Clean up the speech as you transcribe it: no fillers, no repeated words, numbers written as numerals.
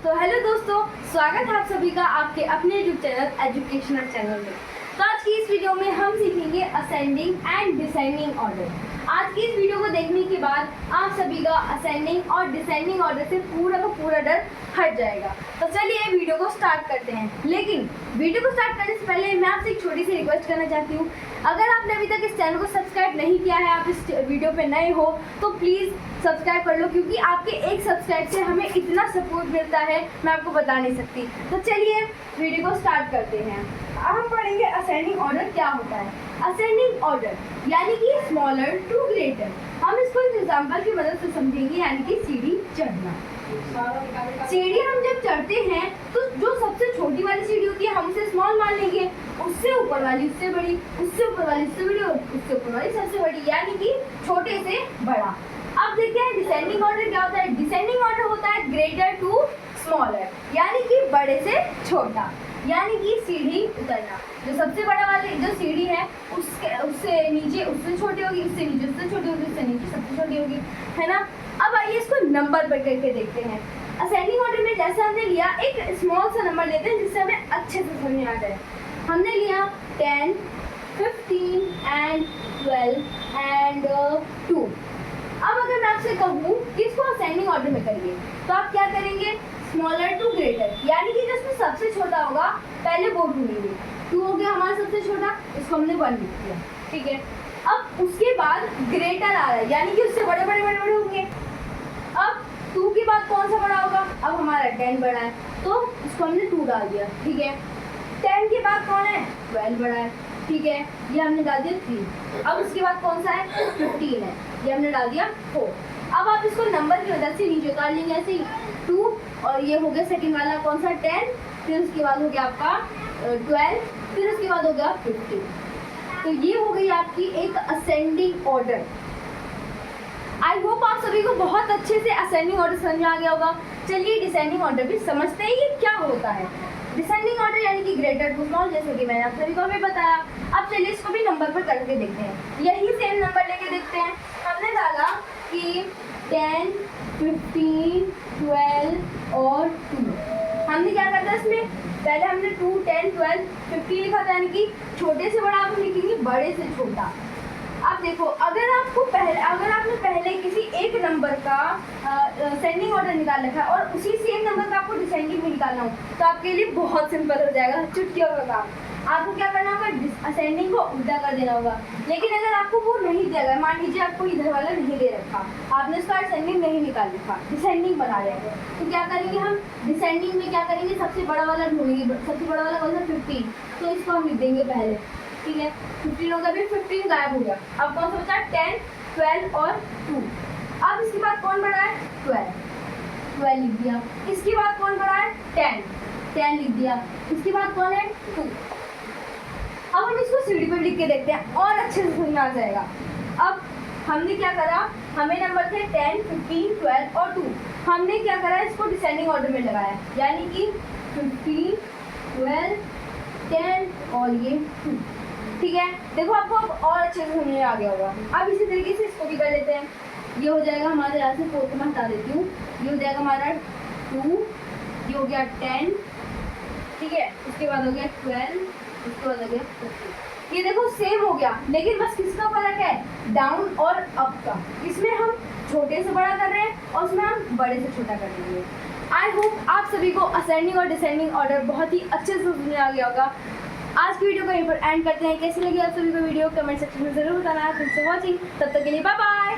तो हेलो दोस्तों, स्वागत है आप सभी का आपके अपने यूट्यूब चैनल एजुकेशनल चैनल में। तो आज की इस वीडियो में हम सीखेंगे असेंडिंग एंड डिसेंडिंग ऑर्डर। आज की इस वीडियो को देखने के बाद आप सभी का असेंडिंग और डिसेंडिंग ऑर्डर से पूरा का पूरा डर हट जाएगा। तो चलिए वीडियो को स्टार्ट करते हैं। लेकिन वीडियो को स्टार्ट करने से पहले मैं आपसे एक छोटी सी रिक्वेस्ट करना चाहती हूँ। अगर आपने अभी तक इस चैनल को सब्सक्राइब नहीं किया है, आप इस वीडियो पे नए हो तो प्लीज़ सब्सक्राइब कर लो, क्योंकि आपके एक सब्सक्राइब से हमें इतना सपोर्ट मिलता है मैं आपको बता नहीं सकती। तो चलिए वीडियो को स्टार्ट करते हैं। हम पढ़ेंगे असेंडिंग ऑर्डर क्या होता है। असेंडिंग ऑर्डर यानी कि स्मॉलर टू ग्रेटर। हम इसको एक एग्जाम्पल की मदद से समझेंगे, यानी कि सीढ़ी चढ़ना। सीढ़ी हम जब चढ़ते हैं तो जो सबसे छोटी वाली सीढ़ी होती है हम उसे स्मॉल मान लेंगे, उससे ऊपर वाली उससे बड़ी, उससे ऊपर वाली उससे बड़ी और उससे ऊपर वाली सबसे बड़ी, यानी कि छोटे से बड़ा। अब देखते हैं डिसेंडिंग ऑर्डर क्या होता है। डिसेंडिंग ऑर्डर होता है ग्रेटर टू स्मॉलर, यानी कि बड़े से छोटा, यानी कि सीढ़ी उतरना। जो सबसे बड़ा वाली जो सीढ़ी है उससे नीचे उससे छोटी होगी, उससे नीचे उससे छोटी होगी, उससे नीचे सबसे छोटी होगी, है ना। अब आइए इसको नंबर पर करके देखते हैं। असेंडिंग ऑर्डर में जैसे हमने लिया एक स्मॉल सा नंबर लेते हैं जिससे हमें अच्छे से समझ में आ जाए। हमने लिया 10, 15 एंड 12 एंड 2। अब अगर मैं आपसे कहूँ कि इसको असेंडिंग ऑर्डर में करिए तो आप क्या करेंगे, स्मॉलर टू ग्रेटर, यानी कि जिसमें सबसे छोटा होगा पहले वो ढूंढेंगे। 2 हो गया हमारा सबसे छोटा, इसको हमने 1 लिख दिया, ठीक है। अब उसके बाद ग्रेटर आ रहा है, यानी कि उससे बड़े बड़े बड़े बड़े होंगे। अब 2 के बाद कौन सा बड़ा होगा, अब हमारा 10 बड़ा है तो इसको हमने 2 डाल दिया, ठीक है। 10 के बाद कौन है, 12 बड़ा है, ठीक है, ये हमने डाल दिया 3। अब उसके बाद कौन सा है, 15 है, ये हमने डाल दिया 4। अब आप इसको नंबर की मदद से नीचे उतार लेंगे ऐसे ही 2, और ये हो गया सेकंड वाला कौन सा 10, फिर उसके बाद हो गया आपका 12, फिर उसके बाद हो गया 15। तो ये हो गई आपकी एक असेंडिंग ऑर्डर। आई होप आप सभी को बहुत अच्छे से असेंडिंग ऑर्डर समझ में आ गया होगा। चलिए डिसेंडिंग ऑर्डर भी समझते हैं ये क्या होता है। डिसेंडिंग ऑर्डर यानी कि ग्रेटर टू स्मॉल, जैसे कि मैंने आप सभी को भी बताया। अब चलिए इसको भी नंबर पर करके देखते हैं, यही सेम नंबर लेके देखते हैं। हमने डाला कि 10, 15, 12 और 2। हमने क्या करता है इसमें, पहले हमने 2, 10, 12, 15 लिखा था, यानी कि छोटे से बड़ा आप लिखेंगे बड़े से छोटा। अब देखो, अगर आपने पहले किसी एक नंबर का सेंडिंग ऑर्डर निकाल रखा है और उसी सेम नंबर का आपको डिसेंडिंग में निकालना हो तो आपके लिए बहुत सिंपल हो जाएगा, चुटकियों का काम। आपको क्या करना होगा, असेंडिंग को उल्टा कर देना होगा। लेकिन अगर आपको वो नहीं दिया गया, मान लीजिए आपको इधर वाला नहीं दे रखा, आपने उसका असेंडिंग नहीं निकाल रखा, डिसेंडिंग बना रहे हैं, तो क्या करेंगे हम डिसेंडिंग में क्या करेंगे, सबसे बड़ा वाला ढूंढेंगे। सबसे बड़ा वाला कौन सा, 15, तो इसको हम लिख देंगे पहले, ठीक है। 15 होगा, फिर 15 गायब हो गया। अब कौन सा बचा, 10, 12 और 2। अब इसके बाद कौन बड़ा है, 12 लिख दिया। इसके बाद कौन बड़ा है, 10 लिख दिया। इसके बाद कौन है, 2। अब हम इसको सीढ़ी पर लिख के देखते हैं और अच्छे से समझ में आ जाएगा। अब हमने क्या करा, हमें नंबर थे 10, 15, 12 और 2। हमने क्या करा, इसको डिसेंडिंग ऑर्डर में लगाया, यानी कि 15, 12, 10 और ये 2, ठीक है। देखो आपको अब और अच्छे से समझ में आ गया होगा। अब इसी तरीके से इसको भी कर लेते हैं। ये हो जाएगा हमारा, यहाँ से 4 को मैं हटा देती हूँ, ये हो जाएगा हमारा 2, ये हो गया 10, ठीक है। उसके बाद हो गया 12, उसके बाद हो गया 15। ये देखो सेम हो गया, लेकिन बस किसका फर्क है, डाउन और अप का। इसमें हम छोटे से बड़ा कर रहे हैं और उसमें हम बड़े से छोटा कर रहे हैं। आई होप आप सभी को असेंडिंग और डिसेंडिंग ऑर्डर बहुत ही अच्छे से समझ में आ गया होगा। आज की वीडियो को यहीं पर एंड करते हैं। कैसी लगी आप सभी को वीडियो, कमेंट सेक्शन में जरूर बताना। थैंक्स फॉर वॉचिंग, तब तक के लिए बाय बाय।